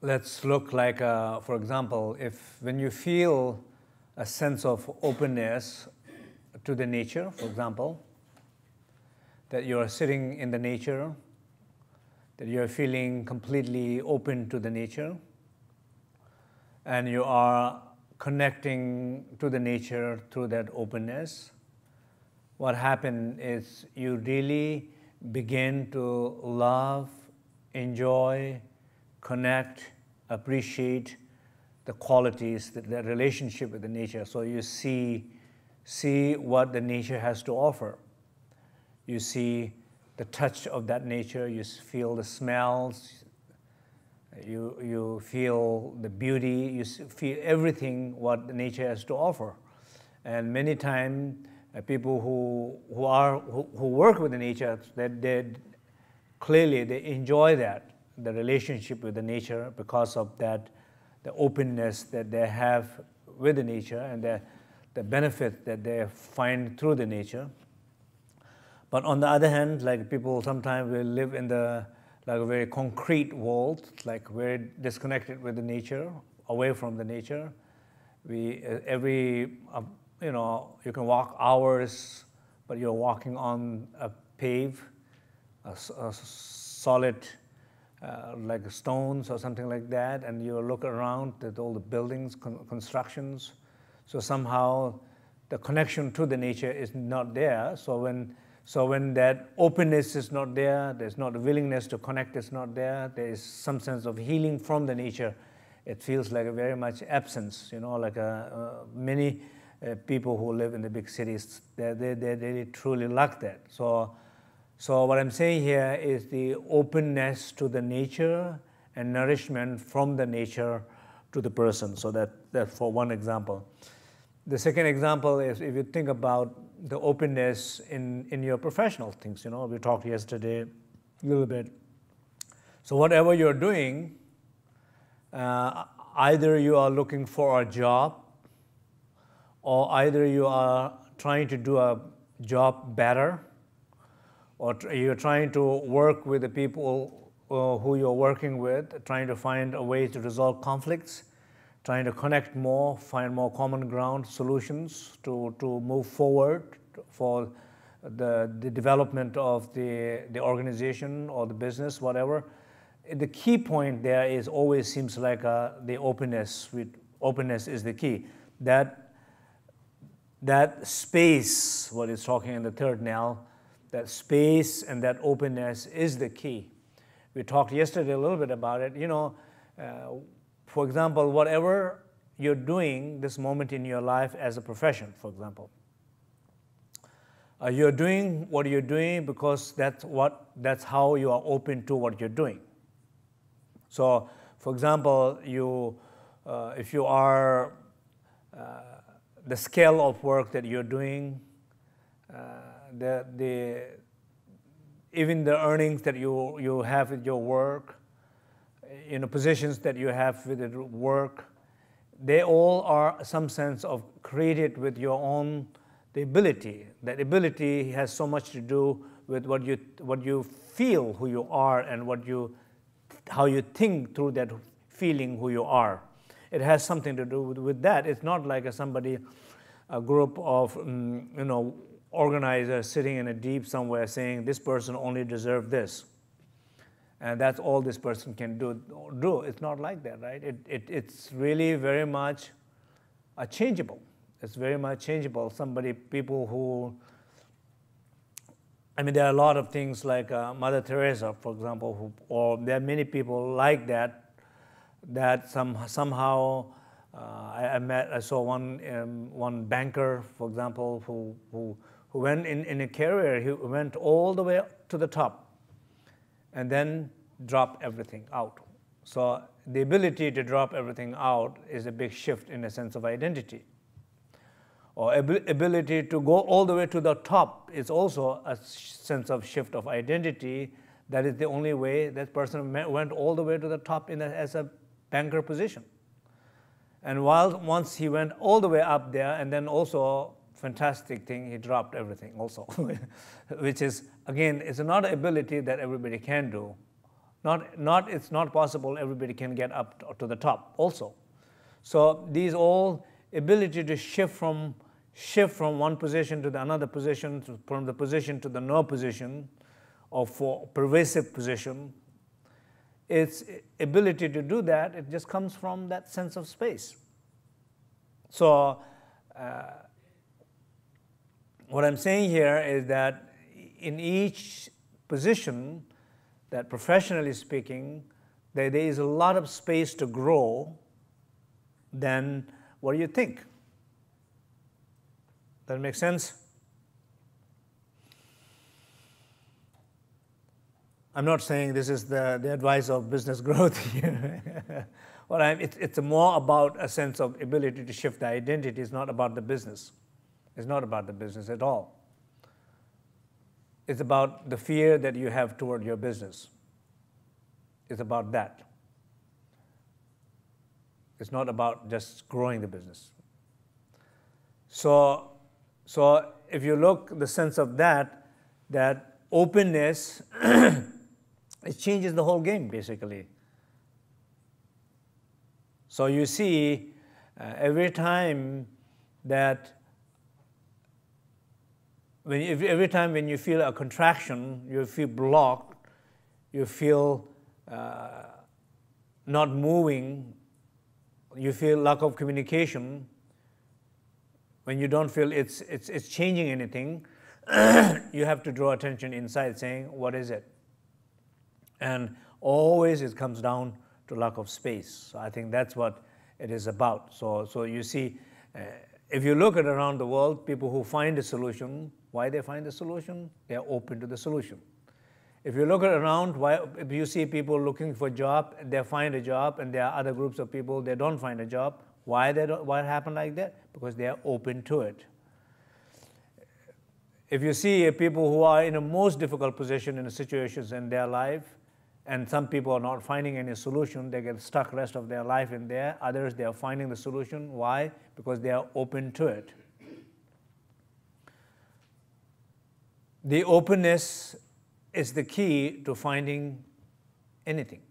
let's look like, for example, if when you feel a sense of openness to the nature, for example, that you're sitting in the nature, that you're feeling completely open to the nature, and you are connecting to the nature through that openness, what happens is you really begin to love, enjoy, connect, appreciate the qualities, the relationship with the nature. So you see what the nature has to offer. You see the touch of that nature, you feel the smells, you feel the beauty, you feel everything what the nature has to offer. And many times, people who work with the nature, they clearly they enjoy that, the relationship with the nature, because of that, the openness that they have with the nature and the benefit that they find through the nature. But on the other hand, like people sometimes will live in like a very concrete world, like very disconnected with the nature, away from the nature. You can walk hours, but you're walking on a solid, like stones or something like that, and you look around at all the buildings, constructions. So somehow the connection to the nature is not there. So when that openness is not there, there's not a willingness to connect, is not there, there is some sense of healing from the nature. It feels like a very much absence, like many people who live in the big cities, they truly lack that. So what I'm saying here is the openness to the nature and nourishment from the nature to the person. So that's for one example. The second example is if you think about the openness in your professional things. We talked yesterday a little bit. So whatever you're doing, either you are looking for a job, or either you are trying to do a job better, or you're trying to work with the people who you're working with, trying to find a way to resolve conflicts, trying to connect more, find more common ground solutions to move forward for the development of the organization or the business, whatever. The key point there is always seems like the openness. Openness is the key. That space, what is talking in the third now, that space and that openness is the key. We talked yesterday a little bit about it. For example, whatever you're doing this moment in your life as a profession, for example, you're doing what you're doing because that's how you are open to what you're doing. So, for example, if you are the scale of work that you're doing, even the earnings that you have with your work, positions that you have with the work, they all are some sense of created with your own the ability. That ability has so much to do with what you feel who you are and how you think through that feeling who you are. It has something to do with that. It's not like a group of organizers sitting in a deep somewhere saying this person only deserves this, and that's all this person can do. It's not like that, right? It's really very much changeable. It's very much changeable. People who, there are a lot of things like Mother Teresa, for example, or there are many people like that somehow. I saw one banker, for example, who went in a career. He went all the way to the top, and then dropped everything out. So the ability to drop everything out is a big shift in a sense of identity. Or ability to go all the way to the top is also a sense of shift of identity. That is the only way that person went all the way to the top as a banker position. And once he went all the way up there, and then also fantastic thing, he dropped everything also, which is, again, it's not an ability that everybody can do. It's not possible everybody can get up to the top also. So these all ability to shift from one position to the another position, from the position to the no position, or for pervasive position, its ability to do that, it just comes from that sense of space. So what I'm saying here is that in each position, that professionally speaking, there is a lot of space to grow. Then what do you think? Does that make sense? I'm not saying this is the advice of business growth here. It's more about a sense of ability to shift the identity. It's not about the business. It's not about the business at all. It's about the fear that you have toward your business. It's about that. It's not about just growing the business. So if you look the sense of that openness, it changes the whole game basically. So you see, every time when you feel a contraction, you feel blocked, you feel not moving, you feel lack of communication, when you don't feel it's changing anything, you have to draw attention inside saying, what is it? And always it comes down to lack of space. So I think that's what it is about. So you see, if you look at around the world, people who find a solution, why they find a solution? They're open to the solution. If you look around, if you see people looking for a job, they find a job, and there are other groups of people, they don't find a job. Why happened like that? Because they are open to it. If you see people who are in a most difficult position in situations in their life, and some people are not finding any solution, they get stuck rest of their life in there. Others, they are finding the solution. Why? Because they are open to it. The openness is the key to finding anything.